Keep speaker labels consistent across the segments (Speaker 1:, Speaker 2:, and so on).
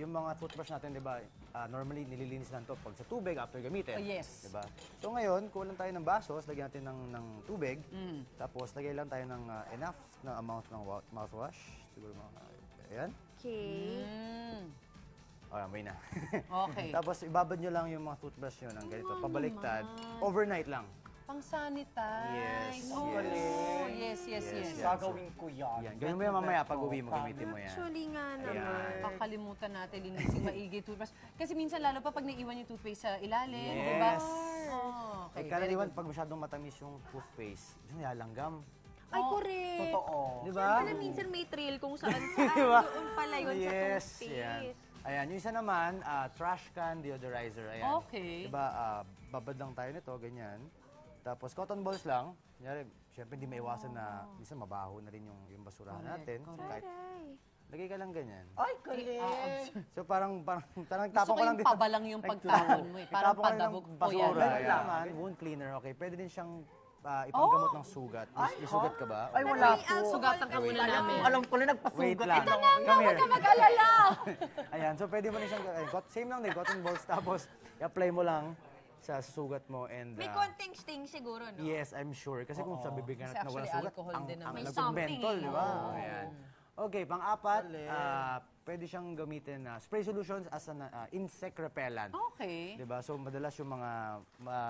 Speaker 1: yung mga toothbrush natin, di ba, normally nililinis lang to pag sa tubig after gamitin.
Speaker 2: Yes.
Speaker 1: Di ba? So ngayon, kulang tayo ng basos, lagyan natin ng tubig. Tapos lagyan lang tayo ng enough na amount ng mouthwash. Siguro mga, ayan.
Speaker 3: Okay.
Speaker 1: May na.
Speaker 2: Okay.
Speaker 1: Tapos ibabad nyo lang yung mga toothbrush nyo ng ganito, pabaliktad. Overnight lang.
Speaker 2: Pang-sanitize.
Speaker 1: Yes,
Speaker 2: Oh,
Speaker 1: yes.
Speaker 2: yes.
Speaker 4: Gagawin ko yan.
Speaker 1: Yan. Gawin mo yan mamaya pag uwi mo, gamitin mo yan.
Speaker 3: Actually nga naman.
Speaker 2: Kakalimutan natin linisin maigi toothbrush. Kasi minsan lalo pa pag naiwan yung toothpaste sa ilalim,
Speaker 1: Yes.
Speaker 2: di ba?
Speaker 1: Okay, karaniwan pag masyadong matamis yung toothpaste, nilalanggam.
Speaker 3: Ay, correct.
Speaker 4: Totoo.
Speaker 1: Di ba?
Speaker 3: Pala minsan may trail kung saan
Speaker 1: Diba?
Speaker 3: doon pala yun sa
Speaker 1: Yes,
Speaker 3: toothpaste.
Speaker 1: yan. Ayan, yung isa naman, trash can deodorizer. Ayan.
Speaker 2: Okay.
Speaker 1: Diba, babad lang tayo nito, ganyan. Tapos cotton balls lang. Kunyari, syempre hindi maiwasan na minsan mabaho na rin yung basurahan natin. Kahit lagay ka lang ganyan.
Speaker 4: Ay, galing.
Speaker 1: So parang
Speaker 2: Gusto
Speaker 1: tapon
Speaker 2: ko
Speaker 1: ko lang
Speaker 2: yung
Speaker 1: dito.
Speaker 2: pabalang yung pagtapon mo eh. Parang
Speaker 1: Itapon ko lang ng
Speaker 2: padabog po
Speaker 1: basura.
Speaker 2: yan.
Speaker 1: Ayan naman, wound cleaner, okay. Pwede din siyang ipanggamot ng sugat. May sugat ka ba?
Speaker 4: Ay, wala po.
Speaker 2: Sugatan ka muna namin.
Speaker 4: Alam ko na
Speaker 1: Wait
Speaker 4: nagpasugat.
Speaker 1: lang.
Speaker 4: Ito
Speaker 1: Come here.
Speaker 2: Mag-alala!
Speaker 1: Ayan, so pwede mo rin siyang, same lang din, cotton balls, tapos i-apply mo lang sa sugat mo and...
Speaker 3: May konting sting siguro, no?
Speaker 1: Yes, I'm sure. Kasi kung sa bibig ka
Speaker 2: Kasi
Speaker 1: na wala
Speaker 2: actually,
Speaker 1: sugat,
Speaker 2: alcohol din naman.
Speaker 3: May
Speaker 1: lagot
Speaker 3: something
Speaker 1: mentol,
Speaker 3: eh.
Speaker 1: di ba? Ayan. Okay, pang-apat, pwede siyang gamitin na spray solutions as an insect repellent.
Speaker 2: Okay.
Speaker 1: Di ba? So madalas yung mga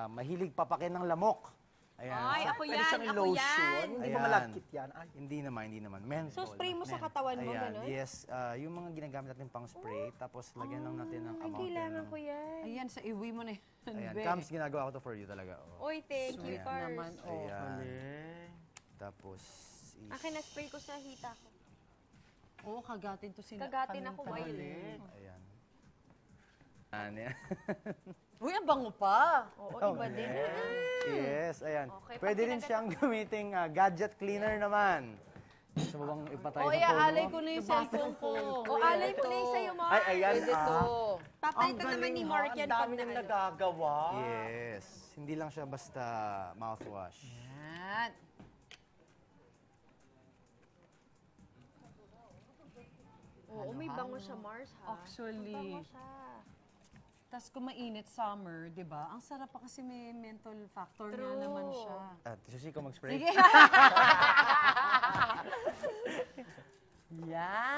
Speaker 1: mahilig papakin ng lamok. Ayan.
Speaker 3: Ay,
Speaker 1: So,
Speaker 3: ako
Speaker 4: Pwede
Speaker 3: yan,
Speaker 4: siyang
Speaker 3: ako
Speaker 4: lotion.
Speaker 3: yan.
Speaker 4: Hindi ba
Speaker 1: Ayan.
Speaker 4: malagkit yan? Ay,
Speaker 1: Hindi naman. Menthol.
Speaker 3: So, spray mo sa katawan mo,
Speaker 1: Ayan,
Speaker 3: gano'n?
Speaker 1: yes. Yung mga ginagamit natin pang spray, tapos lagyan lang natin ng
Speaker 3: Ay,
Speaker 1: amount.
Speaker 3: kailangan ko yan.
Speaker 2: Ayan, sa iwi mo na yan.
Speaker 1: Ayan,
Speaker 2: Be.
Speaker 1: Cams, ginagawa ko to for you talaga. Oh.
Speaker 3: Oy, thank you,
Speaker 1: Ayan.
Speaker 3: Cars.
Speaker 2: Naman, oh.
Speaker 1: Ayan. Tapos,
Speaker 3: Akin na spray ko sa hita ko.
Speaker 2: Oo, kagatin to sila.
Speaker 3: Kagatin ako,
Speaker 2: Kanong-
Speaker 3: Mike.
Speaker 1: ayan. Ayan.
Speaker 2: Uy, ang bango pa.
Speaker 3: Oo, iba din.
Speaker 1: Yes, ayan.
Speaker 3: Okay,
Speaker 1: Pwede
Speaker 3: pag
Speaker 1: rin siyang gamiting gadget cleaner naman. Gusto mo bang ipatay
Speaker 2: O,
Speaker 1: sa phone
Speaker 2: alay
Speaker 1: mo?
Speaker 2: ko na yung cellphone ko.
Speaker 3: O, alay mo na yung sa'yo, Mark.
Speaker 4: ay, ayan.
Speaker 2: Pwede to.
Speaker 3: Papalitan naman ni Mark yan
Speaker 4: Ang dami
Speaker 3: pag
Speaker 4: nang
Speaker 3: naano.
Speaker 4: nagagawa.
Speaker 1: Yes. Hindi lang siya basta mouthwash.
Speaker 2: Yan.
Speaker 3: Oo, may bango siya, Mars, ha?
Speaker 2: Actually.
Speaker 3: Bango siya.
Speaker 2: Tapos kung mainit summer, di ba? Ang sarap pa kasi may menthol factor na
Speaker 3: True.
Speaker 2: naman siya.
Speaker 1: At susi ko mag-spray.
Speaker 2: Sige. Yan.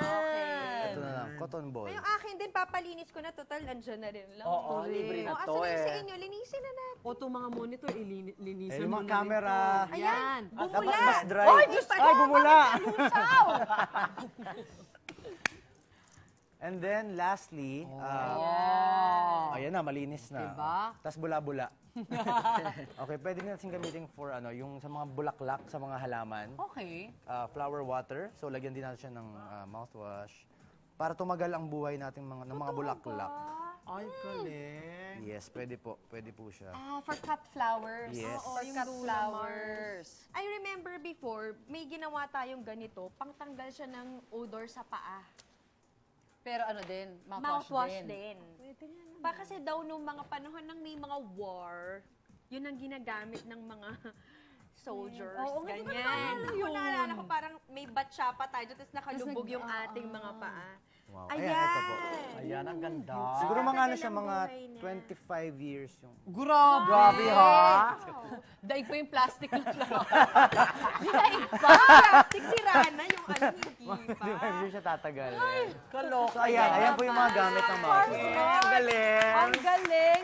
Speaker 1: Ito na lang, cotton ball.
Speaker 3: Ay, yung akin din, papalinis ko na. Total, nandyan na rin lang.
Speaker 4: Oo, libre na
Speaker 3: O,
Speaker 4: to
Speaker 3: asan yung sa
Speaker 4: eh.
Speaker 3: inyo? Linisin na natin.
Speaker 2: O, itong mga monitor, linisan
Speaker 1: yung
Speaker 2: mo
Speaker 1: mga
Speaker 2: na rin
Speaker 1: camera.
Speaker 2: to. Ayan.
Speaker 1: Dapat
Speaker 3: Bumula!
Speaker 1: mas dry.
Speaker 3: Oy, Diyos ko!
Speaker 1: Ay, bumula!
Speaker 3: Lusaw!
Speaker 1: And then, lastly, ayan na, malinis na.
Speaker 2: Diba?
Speaker 1: Tapos bula-bula. Okay, pwede natin gamitin for yung sa mga bulaklak, sa mga halaman.
Speaker 2: Okay.
Speaker 1: Flower water. So, lagyan din natin siya ng mouthwash. Para tumagal ang buhay natin ng mga bulaklak.
Speaker 4: Ay, galing.
Speaker 1: Yes, pwede po. Pwede po siya.
Speaker 2: For cut flowers.
Speaker 1: Yes.
Speaker 2: For
Speaker 3: yung
Speaker 2: cut
Speaker 3: Luna
Speaker 2: flowers.
Speaker 3: I remember before, may ginawa tayong ganito, pangtanggal siya ng odor sa paa.
Speaker 2: Pero ano din,
Speaker 3: Mouthwash din. Pa kasi daw nung mga panahon ng may mga war, yun ang ginagamit ng mga soldiers.
Speaker 2: Oo, hindi ko
Speaker 3: ganyan.
Speaker 2: naalala
Speaker 3: Ako
Speaker 2: yun.
Speaker 3: naalala ko parang may batsa pa tayo, tapos nakalubog yung ating mga paa.
Speaker 1: Wow.
Speaker 3: Ayan!
Speaker 1: ito po.
Speaker 4: Ayan, ang ganda.
Speaker 1: Siguro mga ano
Speaker 3: Tagal
Speaker 1: siya,
Speaker 3: ng
Speaker 1: mga
Speaker 3: buhay niya.
Speaker 1: 25 years yung...
Speaker 2: Grabe!
Speaker 4: Grabe, ha?
Speaker 2: Daig pa yung plastic lang.
Speaker 3: Daig pa! Plastic si Rana, yung ano, hindi pa.
Speaker 1: 25 years siya tatagal.
Speaker 4: Kaloka.
Speaker 1: So, ayan po yung mga gamit ng mouthwash.
Speaker 4: Ang galing.
Speaker 2: Ang galing!